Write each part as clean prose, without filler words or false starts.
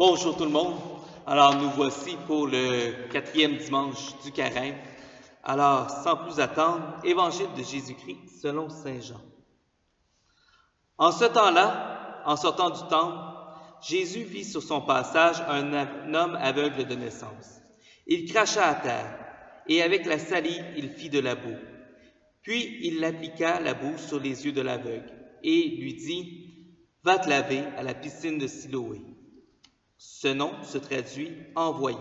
Bonjour tout le monde. Alors nous voici pour le 4e dimanche du Carême. Alors sans plus attendre, Évangile de Jésus-Christ selon Saint Jean. En ce temps-là, en sortant du temple, Jésus vit sur son passage un homme aveugle de naissance. Il cracha à terre et avec la salive il fit de la boue. Puis il appliqua la boue sur les yeux de l'aveugle et lui dit « Va te laver à la piscine de Siloé ». Ce nom se traduit « envoyé ».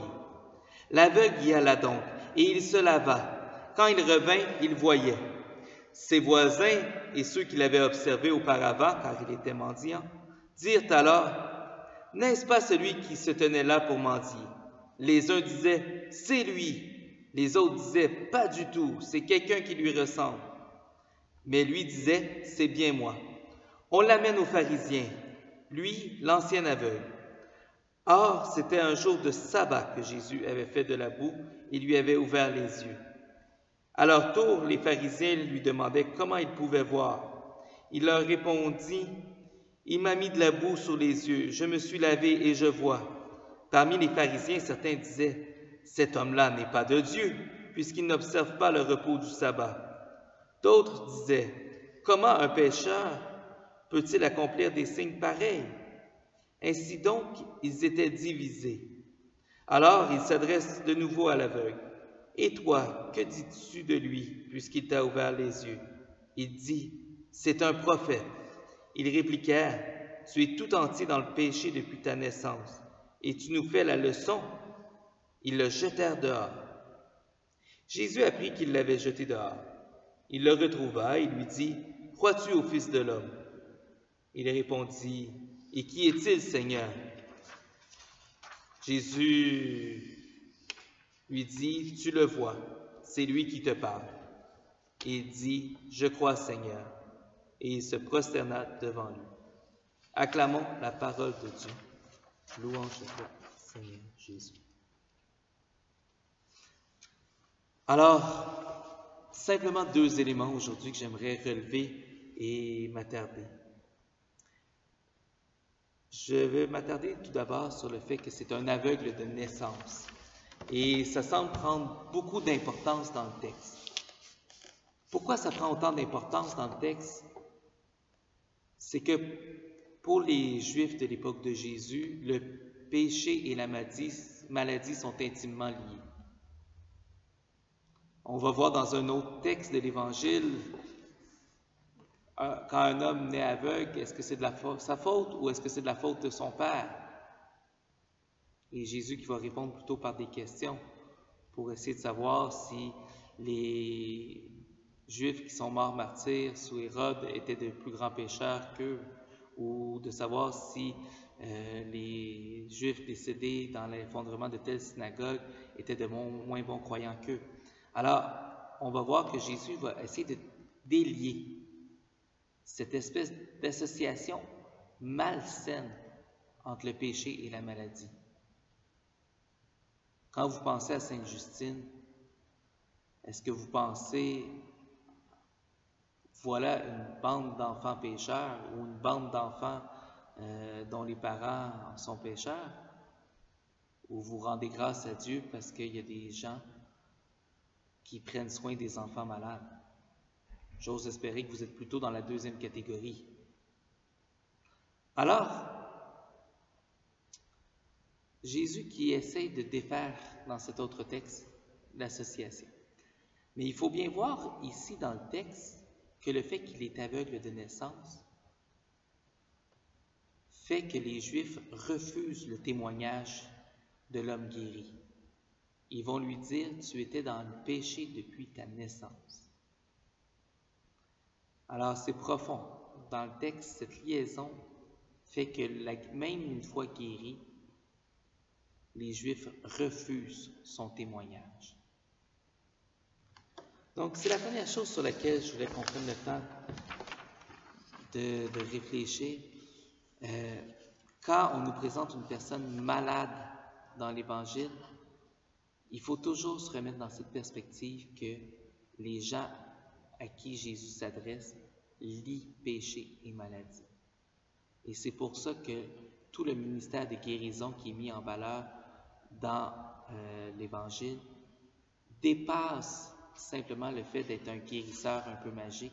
L'aveugle y alla donc, et il se lava. Quand il revint, il voyait. Ses voisins et ceux qui l'avaient observé auparavant, car il était mendiant, dirent alors « N'est-ce pas celui qui se tenait là pour mendier ?» Les uns disaient « C'est lui ». Les autres disaient « Pas du tout, c'est quelqu'un qui lui ressemble. » Mais lui disait « C'est bien moi. » On l'amène aux pharisiens, lui, l'ancien aveugle. Or, c'était un jour de sabbat que Jésus avait fait de la boue et lui avait ouvert les yeux. À leur tour, les pharisiens lui demandaient comment il pouvait voir. Il leur répondit « Il m'a mis de la boue sur les yeux, je me suis lavé et je vois. » Parmi les pharisiens, certains disaient « Cet homme-là n'est pas de Dieu, puisqu'il n'observe pas le repos du sabbat. » D'autres disaient « Comment un pécheur peut-il accomplir des signes pareils? » Ainsi donc, ils étaient divisés. Alors, il s'adresse de nouveau à l'aveugle. « Et toi, que dis-tu de lui, puisqu'il t'a ouvert les yeux? » Il dit, « C'est un prophète. » Ils répliquèrent, « Tu es tout entier dans le péché depuis ta naissance, et tu nous fais la leçon. » Ils le jetèrent dehors. Jésus apprit qu'il l'avait jeté dehors. Il le retrouva et lui dit, « Crois-tu au Fils de l'homme? » Il répondit, « Et qui est-il, Seigneur? » Jésus lui dit, « Tu le vois, c'est lui qui te parle. » Et il dit, « Je crois, Seigneur. » Et il se prosterna devant lui. Acclamons la parole de Dieu. Louange à toi, Seigneur Jésus. Alors, simplement 2 éléments aujourd'hui que j'aimerais relever et m'attarder. Je vais m'attarder tout d'abord sur le fait que c'est un aveugle de naissance. Et ça semble prendre beaucoup d'importance dans le texte. Pourquoi ça prend autant d'importance dans le texte? C'est que pour les Juifs de l'époque de Jésus, le péché et la maladie sont intimement liés. On va voir dans un autre texte de l'Évangile, quand un homme naît aveugle, est-ce que c'est de sa faute ou est-ce que c'est de la faute de son père? Et Jésus qui va répondre plutôt par des questions pour essayer de savoir si les Juifs qui sont morts martyrs sous Hérode étaient de plus grands pécheurs qu'eux, ou de savoir si les Juifs décédés dans l'effondrement de telle synagogue étaient de moins bons croyants qu'eux. Alors, on va voir que Jésus va essayer de délier cette espèce d'association malsaine entre le péché et la maladie. Quand vous pensez à Sainte Justine, est-ce que vous pensez, voilà une bande d'enfants pécheurs ou une bande d'enfants dont les parents sont pécheurs? Ou vous rendez grâce à Dieu parce qu'il y a des gens qui prennent soin des enfants malades? J'ose espérer que vous êtes plutôt dans la 2e catégorie. Alors, Jésus qui essaye de défaire dans cet autre texte l'association. Mais il faut bien voir ici dans le texte que le fait qu'il est aveugle de naissance fait que les Juifs refusent le témoignage de l'homme guéri. Ils vont lui dire « Tu étais dans le péché depuis ta naissance ». Alors, c'est profond. Dans le texte, cette liaison fait que même une fois guéri, les Juifs refusent son témoignage. Donc, c'est la première chose sur laquelle je voulais qu'on prenne le temps de réfléchir. Quand on nous présente une personne malade dans l'Évangile, il faut toujours se remettre dans cette perspective que les gens à qui Jésus s'adresse lient péché et maladie. Et c'est pour ça que tout le ministère de guérison qui est mis en valeur dans l'Évangile dépasse simplement le fait d'être un guérisseur un peu magique,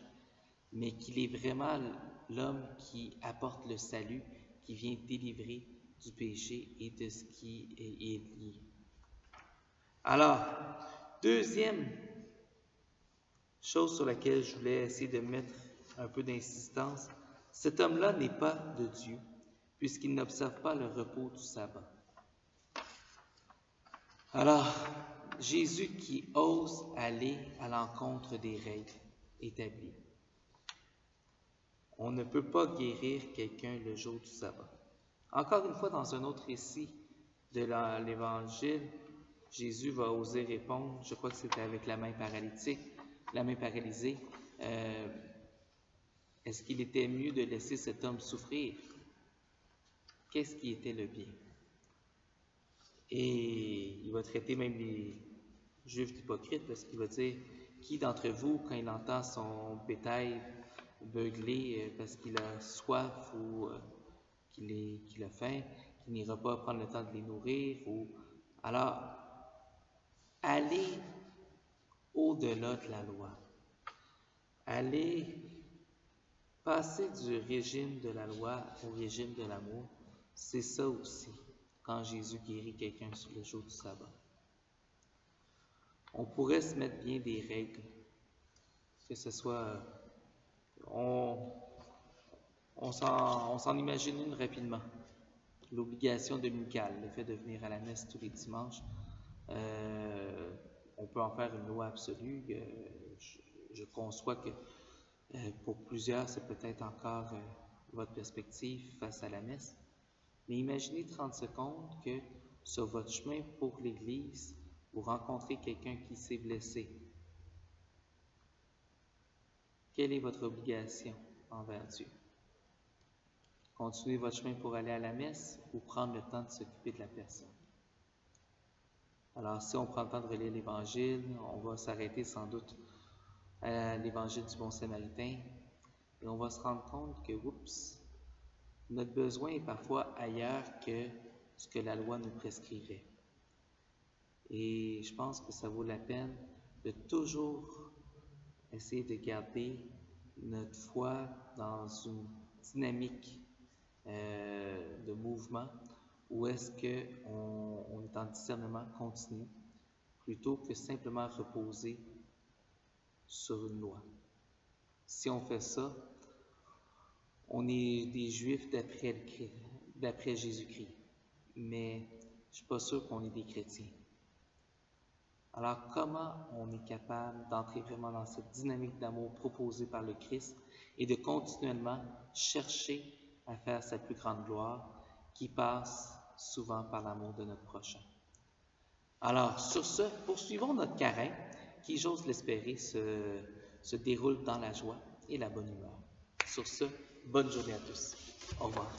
mais qu'il est vraiment l'homme qui apporte le salut, qui vient délivrer du péché et de ce qui est lié. Alors, deuxième chose sur laquelle je voulais essayer de mettre un peu d'insistance, cet homme-là n'est pas de Dieu, puisqu'il n'observe pas le repos du sabbat. Alors, Jésus qui ose aller à l'encontre des règles établies. On ne peut pas guérir quelqu'un le jour du sabbat. Encore une fois, dans un autre récit de l'Évangile, Jésus va oser répondre, je crois que c'était avec la main paralytique, la main paralysée, est-ce qu'il était mieux de laisser cet homme souffrir? Qu'est-ce qui était le bien? Et il va traiter même les Juifs d'hypocrites parce qu'il va dire, qui d'entre vous, quand il entend son bétail beugler parce qu'il a soif ou qu'il a faim, qu'il n'ira pas prendre le temps de les nourrir? Alors, aller au-delà de la loi, aller passer du régime de la loi au régime de l'amour, c'est ça aussi quand Jésus guérit quelqu'un sur le jour du sabbat. On pourrait se mettre bien des règles, que ce soit... on s'en imagine une rapidement. L'obligation dominicale, le fait de venir à la messe tous les dimanches, on peut en faire une loi absolue. Je conçois que pour plusieurs, c'est peut-être encore votre perspective face à la messe. Mais imaginez 30 secondes que sur votre chemin pour l'Église, vous rencontrez quelqu'un qui s'est blessé. Quelle est votre obligation envers Dieu? Continuer votre chemin pour aller à la messe ou prendre le temps de s'occuper de la personne? Alors, si on prend le temps de relire l'Évangile, on va s'arrêter sans doute à l'Évangile du Bon Samaritain et on va se rendre compte que, oups, notre besoin est parfois ailleurs que ce que la loi nous prescrirait. Et je pense que ça vaut la peine de toujours essayer de garder notre foi dans une dynamique de mouvement où est-ce qu'on est en discernement continu plutôt que simplement reposer sur une loi. Si on fait ça, on est des Juifs d'après Jésus-Christ, mais je ne suis pas sûr qu'on est des chrétiens. Alors, comment on est capable d'entrer vraiment dans cette dynamique d'amour proposée par le Christ et de continuellement chercher à faire sa plus grande gloire qui passe souvent par l'amour de notre prochain? Alors, sur ce, poursuivons notre carême qui, j'ose l'espérer, se déroule dans la joie et la bonne humeur. Sur ce, bonne journée à tous. Au revoir.